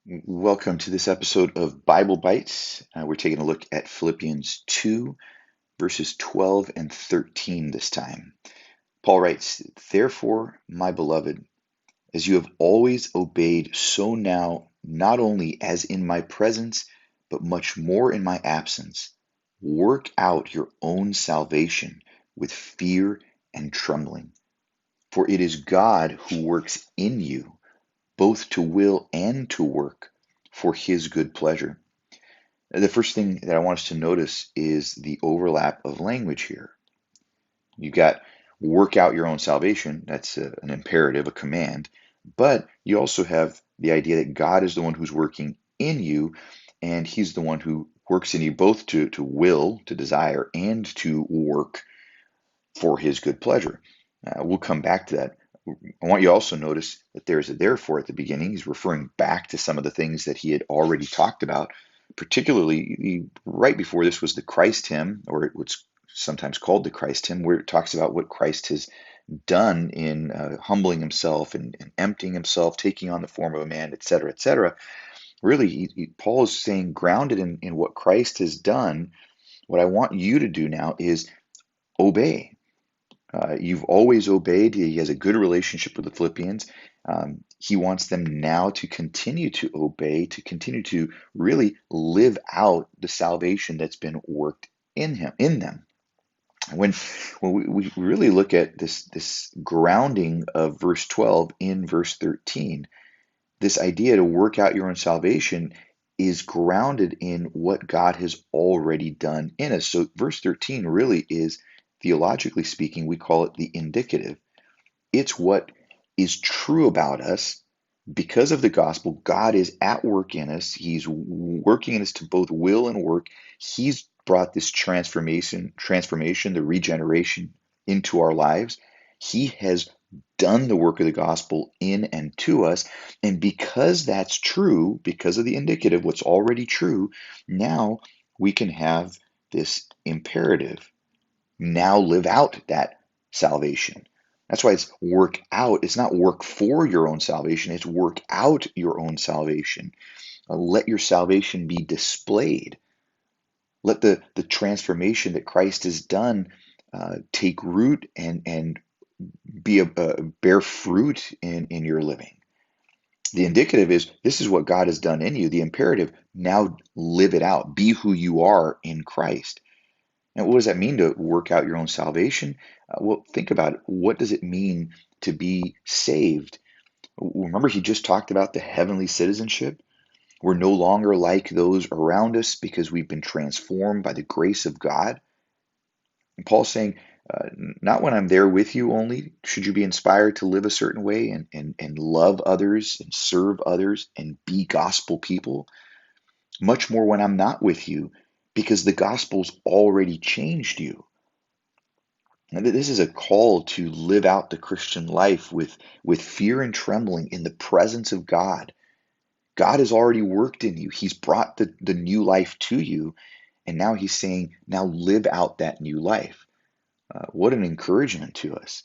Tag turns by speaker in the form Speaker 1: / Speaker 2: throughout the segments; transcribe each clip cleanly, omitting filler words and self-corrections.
Speaker 1: Welcome to this episode of Bible Bites. We're taking a look at Philippians 2, verses 12 and 13 this time. Paul writes, "Therefore, my beloved, as you have always obeyed, so now, not only as in my presence, but much more in my absence, work out your own salvation with fear and trembling. For it is God who works in you both to will and to work for his good pleasure." The first thing that I want us to notice is the overlap of language here. You've got work out your own salvation. That's an imperative, a command. But you also have the idea that God is the one who's working in you, and he's the one who works in you both to will, to desire, and to work for his good pleasure. We'll come back to that. I want you to also notice that there's a therefore at the beginning. He's referring back to some of the things that he had already talked about, particularly right before this was the Christ hymn, or what's sometimes called the Christ hymn, where it talks about what Christ has done in humbling himself and emptying himself, taking on the form of a man, etc., etc. Really, Paul is saying, grounded in what Christ has done, what I want you to do now is obey. You've always obeyed. He has a good relationship with the Philippians. He wants them now to continue to obey, to continue to really live out the salvation that's been worked in them. When we really look at this grounding of verse 12 in verse 13, this idea to work out your own salvation is grounded in what God has already done in us. So verse 13 really is, theologically speaking, we call it the indicative. It's what is true about us because of the gospel. God is at work in us. He's working in us to both will and work. He's brought this transformation, the regeneration into our lives. He has done the work of the gospel in and to us. And because that's true, because of the indicative, what's already true, now we can have this imperative. Now live out that salvation. That's why it's work out. It's not work for your own salvation, it's work out your own salvation. Let your salvation be displayed. Let the transformation that Christ has done take root and be bear fruit in your living. The indicative is this is what God has done in you. The imperative, now live it out. Be who you are in Christ. And what does that mean to work out your own salvation? Well, think about it. What does it mean to be saved? Remember, he just talked about the heavenly citizenship. We're no longer like those around us because we've been transformed by the grace of God. And Paul's saying, not when I'm there with you only should you be inspired to live a certain way and love others and serve others and be gospel people. Much more when I'm not with you because the gospel's already changed you. And this is a call to live out the Christian life with fear and trembling in the presence of God. God has already worked in you. He's brought the new life to you. And now he's saying, now live out that new life. What an encouragement to us.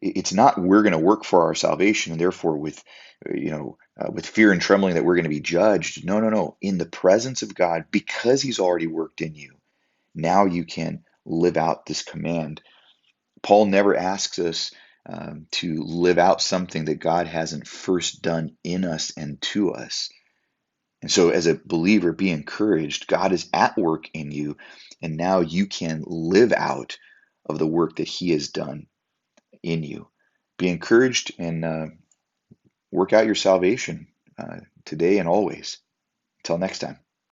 Speaker 1: It's not we're going to work for our salvation and therefore with fear and trembling that we're going to be judged. No, no, no. In the presence of God, because he's already worked in you, now you can live out this command. Paul never asks us to live out something that God hasn't first done in us and to us. And so, as a believer, be encouraged. God is at work in you, and now you can live out of the work that He has done in you. Be encouraged and work out your salvation today and always. Until next time.